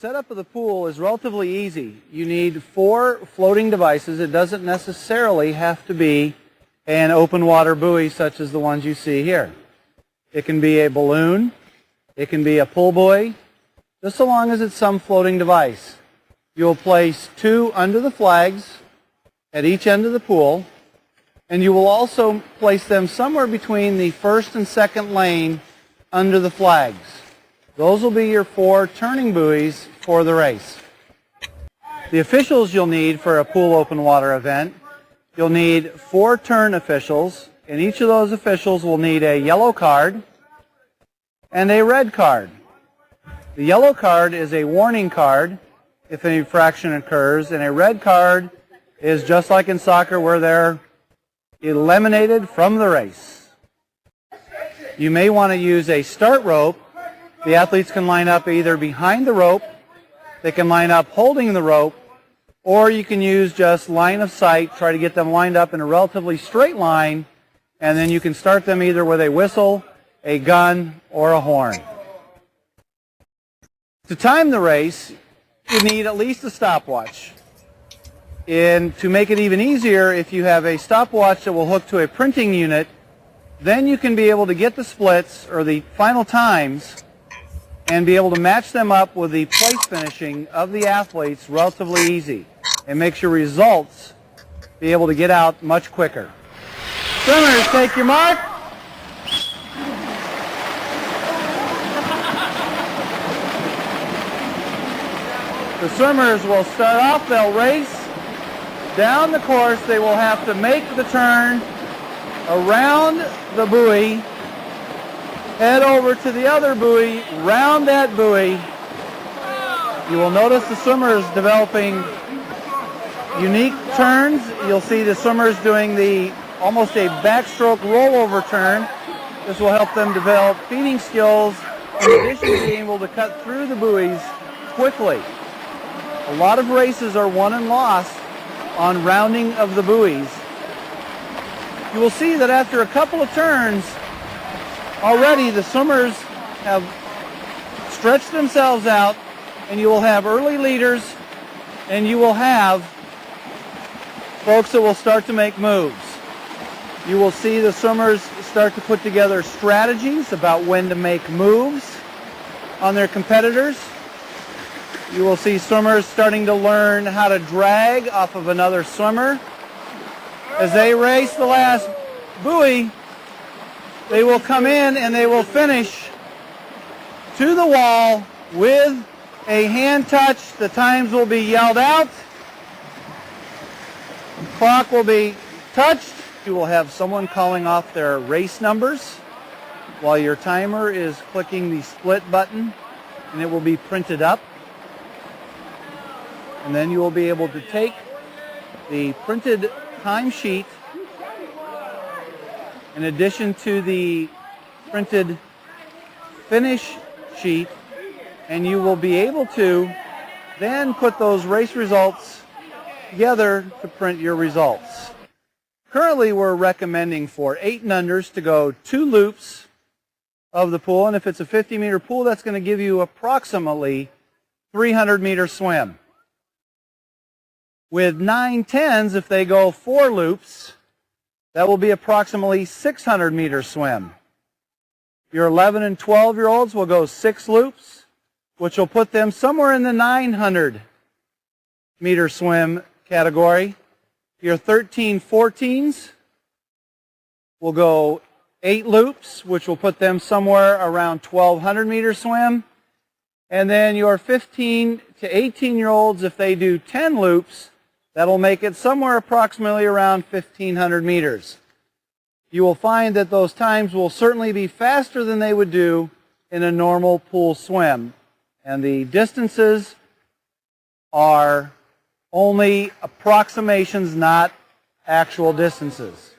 Setup of the pool is relatively easy. You need 4 floating devices. It doesn't necessarily have to be an open water buoy such as the ones you see here. It can be a balloon, it can be a pull buoy, just so long as it's some floating device. You'll place 2 under the flags at each end of the pool, and you will also place them somewhere between the first and second lane under the flags. Those will be your 4 turning buoys for the race. The officials you'll need for a pool open water event, you'll need 4 turn officials, and each of those officials will need a yellow card and a red card. The yellow card is a warning card if an infraction occurs, and a red card is just like in soccer where they're eliminated from the race. You may want to use a start rope. The athletes can line up either behind the rope, they can line up holding the rope, or you can use just line of sight, try to get them lined up in a relatively straight line, and then you can start them either with a whistle, a gun, or a horn. To time the race, you need at least a stopwatch. And to make it even easier, if you have a stopwatch that will hook to a printing unit, then you can be able to get the splits or the final times and be able to match them up with the place finishing of the athletes relatively easy. It makes your results be able to get out much quicker. Swimmers, take your mark. The swimmers will start off, they'll race. Down the course, they will have to make the turn around the buoy, head over to the other buoy, round that buoy. You will notice the swimmers developing unique turns. You'll see the swimmers doing almost a backstroke rollover turn. This will help them develop feeding skills in addition to being able to cut through the buoys quickly. A lot of races are won and lost on rounding of the buoys. You will see that after a couple of turns, already the swimmers have stretched themselves out, and you will have early leaders, and you will have folks that will start to make moves. You will see the swimmers start to put together strategies about when to make moves on their competitors. You will see swimmers starting to learn how to drag off of another swimmer. As they race the last buoy, they will come in and they will finish to the wall with a hand touch. The times will be yelled out. The clock will be touched. You will have someone calling off their race numbers while your timer is clicking the split button, and it will be printed up. And then you will be able to take the printed timesheet in addition to the printed finish sheet, and you will be able to then put those race results together to print your results. Currently, we're recommending for 8 and unders to go 2 loops of the pool, and if it's a 50-meter pool, that's going to give you approximately 300-meter swim. With 9-10s, if they go 4 loops, that will be approximately 600-meter swim. Your 11 and 12-year-olds will go 6 loops, which will put them somewhere in the 900-meter swim category. Your 13-14s will go 8 loops, which will put them somewhere around 1,200-meter swim. And then your 15 to 18-year-olds, if they do 10 loops, that'll make it somewhere approximately around 1,500 meters. You will find that those times will certainly be faster than they would do in a normal pool swim. And the distances are only approximations, not actual distances.